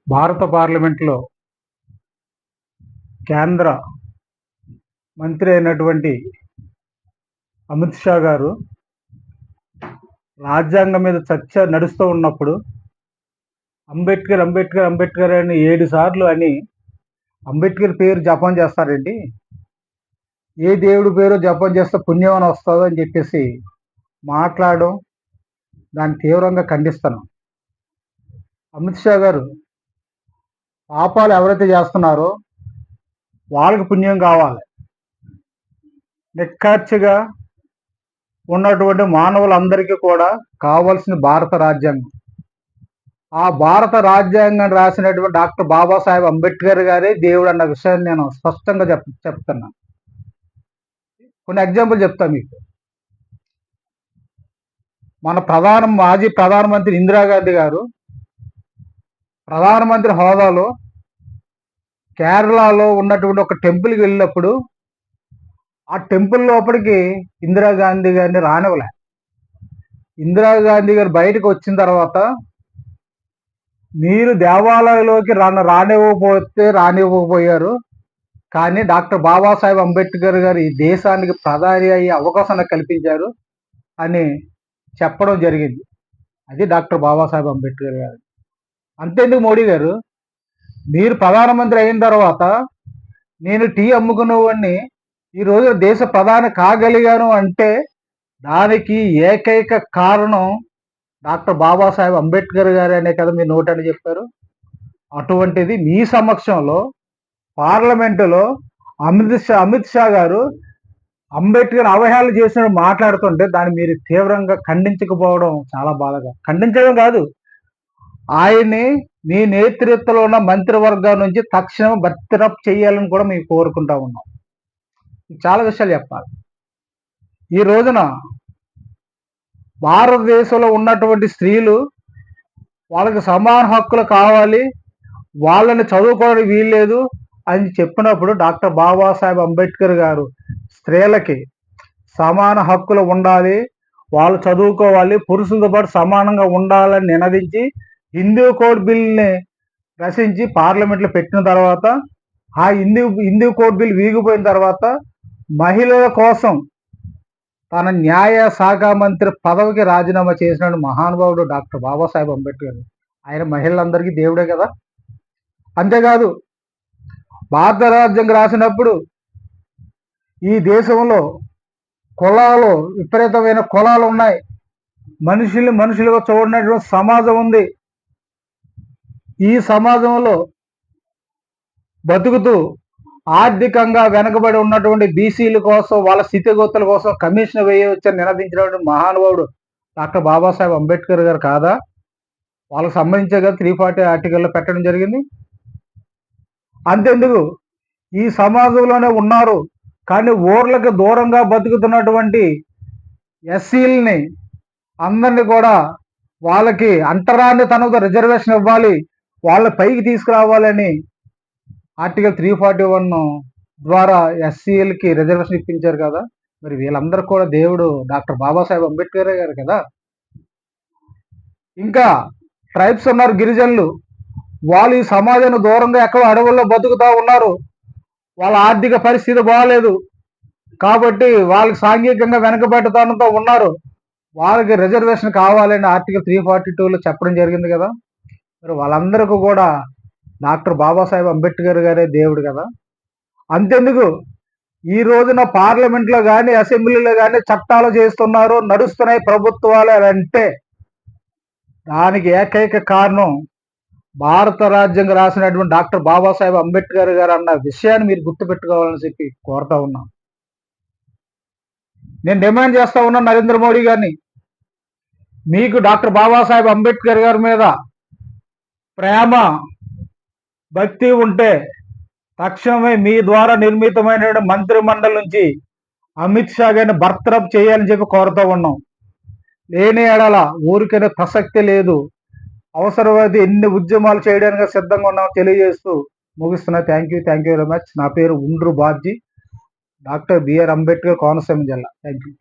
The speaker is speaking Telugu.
భారత పార్లమెంట్లో కేంద్ర మంత్రి అయినటువంటి అమిత్ షా గారు రాజ్యాంగం మీద చర్చ నడుస్తూ ఉన్నప్పుడు అంబేద్కర్ అంబేద్కర్ అంబేద్కర్ అని 7 సార్లు అని అంబేద్కర్ పేరు జపం చేస్తారండి, ఏ దేవుడి పేరు జపం చేస్తే పుణ్యం అని వస్తుందో అని చెప్పేసి మాట్లాడడం, దాన్ని తీవ్రంగా ఖండిస్తున్నాం. అమిత్ షా గారు పాపాలు ఎవరైతే చేస్తున్నారో వాళ్ళకి పుణ్యం కావాలి. నిక్కచ్చిగా ఉన్నటువంటి మానవులందరికీ కూడా కావాల్సిన భారత రాజ్యాంగం. ఆ భారత రాజ్యాంగం రాసినటువంటి డాక్టర్ బాబాసాహెబ్ అంబేద్కర్ గారే దేవుడు అన్న విషయాన్ని నేను స్పష్టంగా చెప్తున్నాను. కొన్ని ఎగ్జాంపుల్ చెప్తా మీకు. మన మాజీ ప్రధానమంత్రి ఇందిరాగాంధీ గారు ప్రధానమంత్రి హోదాలో కేరళలో ఉన్నటువంటి ఒక టెంపుల్కి వెళ్ళినప్పుడు ఆ టెంపుల్ లోపలికి ఇందిరాగాంధీ గారిని రానివ్వలే. ఇందిరాగాంధీ గారు బయటకు వచ్చిన తర్వాత మీరు దేవాలయంలోకి రానివ్వకపోయారు, కానీ డాక్టర్ బాబాసాహెబ్ అంబేద్కర్ గారు ఈ దేశానికి ప్రధాని అయ్యే అవకాశాన్ని కల్పించారు అని చెప్పడం జరిగింది. అది డాక్టర్ బాబాసాహెబ్ అంబేద్కర్ గారు. అంతేందుకు మోడీ గారు, మీరు ప్రధానమంత్రి అయిన తర్వాత నేను టీ అమ్ముకునేవాడిని ఈరోజు దేశ ప్రధాని కాగలిగాను అంటే దానికి ఏకైక కారణం డాక్టర్ బాబాసాహెబ్ అంబేద్కర్ గారు అనే కదా మీరు నోటని చెప్పారు. అటువంటిది మీ సమక్షంలో పార్లమెంటులో అమిత్ షా గారు అంబేద్కర్ అవహేళన చేసినట్టు మాట్లాడుతుంటే దాన్ని మీరు తీవ్రంగా ఖండించకపోవడం చాలా బాధగా. ఖండించడం కాదు, ఆయన్ని మీ నేతృత్వంలో ఉన్న మంత్రివర్గం నుంచి తక్షణం బర్తరఫ్ చేయాలని కూడా మేము కోరుకుంటా ఉన్నాం. చాలా విషయాలు చెప్పాలి. ఈ రోజున భారతదేశంలో ఉన్నటువంటి స్త్రీలు వాళ్ళకి సమాన హక్కులు కావాలి, వాళ్ళని చదువుకోవడానికి వీల్లేదు అని చెప్పినప్పుడు డాక్టర్ బాబాసాహెబ్ అంబేద్కర్ గారు స్త్రీలకి సమాన హక్కులు ఉండాలి, వాళ్ళు చదువుకోవాలి, పురుషులతో పాటు సమానంగా ఉండాలని నినదించి హిందూ కోడ్ బిల్ని రచించి పార్లమెంట్లో పెట్టిన తర్వాత ఆ హిందూ కోడ్ బిల్ వీగిపోయిన తర్వాత మహిళల కోసం తన న్యాయ శాఖ మంత్రి పదవికి రాజీనామా చేసిన మహానుభావుడు డాక్టర్ బాబాసాహెబ్ అంబేద్కర్. ఆయన మహిళలందరికీ దేవుడే కదా. అంతేకాదు, భారత రాజ్యాంగం రాసినప్పుడు ఈ దేశంలో కులాలు, విపరీతమైన కులాలు ఉన్నాయి, మనుషులుగా చూడనటువంటి సమాజం ఉంది. ఈ సమాజంలో బతుకుతూ ఆర్థికంగా వెనకబడి ఉన్నటువంటి బీసీల కోసం, వాళ్ళ స్థితిగతుల కోసం కమిషన్ వేయవచ్చని నినదించినటువంటి మహానుభావుడు డాక్టర్ బాబాసాహెబ్ అంబేద్కర్ గారు కాదా? వాళ్ళకి సంబంధించే కదా 340 ఆర్టికల్లో పెట్టడం జరిగింది. అంతెందుకు, ఈ సమాజంలోనే ఉన్నారు కానీ ఊర్లకు దూరంగా బతుకుతున్నటువంటి ఎస్సీలని అందరినీ కూడా వాళ్ళకి అంటరాని తనతో రిజర్వేషన్ ఇవ్వాలి, వాళ్ళ పైకి తీసుకురావాలని ఆర్టికల్ 341 ద్వారా ఎస్సీలకి రిజర్వేషన్ ఇప్పించారు కదా. మరి వీళ్ళందరూ కూడా దేవుడు డాక్టర్ బాబాసాహెబ్ అంబేద్కర్ గారు కదా. ఇంకా ట్రైబ్స్ ఉన్నారు, గిరిజనులు, వాళ్ళు ఈ సమాజానికి దూరంగా ఎక్కడో అడవుల్లో బతుకుతూ ఉన్నారు, వాళ్ళ ఆర్థిక పరిస్థితి బాగాలేదు కాబట్టి వాళ్ళకి సాంఘికంగా వెనకబెట్టడంతో ఉన్నారు, వాళ్ళకి రిజర్వేషన్ కావాలని ఆర్టికల్ 342లో చెప్పడం జరిగింది కదా. మరి వాళ్ళందరికీ కూడా డాక్టర్ బాబాసాహెబ్ అంబేద్కర్ గారే దేవుడు కదా. అంతెందుకు, ఈ రోజున పార్లమెంట్లో కానీ అసెంబ్లీలో కానీ చట్టాలు చేస్తున్నారు, నడుస్తున్నాయి ప్రభుత్వాలు అంటే దానికి ఏకైక కారణం భారత రాజ్యాంగం రాసినటువంటి డాక్టర్ బాబాసాహెబ్ అంబేద్కర్ గారు అన్న విషయాన్ని మీరు గుర్తుపెట్టుకోవాలని చెప్పి కోరుతా ఉన్నాం. నేను డిమాండ్ చేస్తా ఉన్నాను నరేంద్ర మోడీ గారిని, మీకు డాక్టర్ బాబాసాహెబ్ అంబేద్కర్ గారి మీద ప్రేమ భక్తి ఉంటే తక్షణమే మీ ద్వారా నిర్మితమైన మంత్రి మండలి నుంచి అమిత్ షా గారిని బర్తరఫ్ చేయాలని చెప్పి కోరుతూ ఉన్నాం. లేని ఎడల ఊరికనే ప్రసక్తి లేదు, అవసరమైతే ఎన్ని ఉద్యమాలు చేయడానికి సిద్ధంగా ఉన్నామో తెలియజేస్తూ ముగిస్తున్నా. Thank you very much. నా పేరు ఉండ్రు బాబ్జీ, డాక్టర్ బిఆర్ అంబేద్కర్, కోనసీమ జిల్లా. Thank you.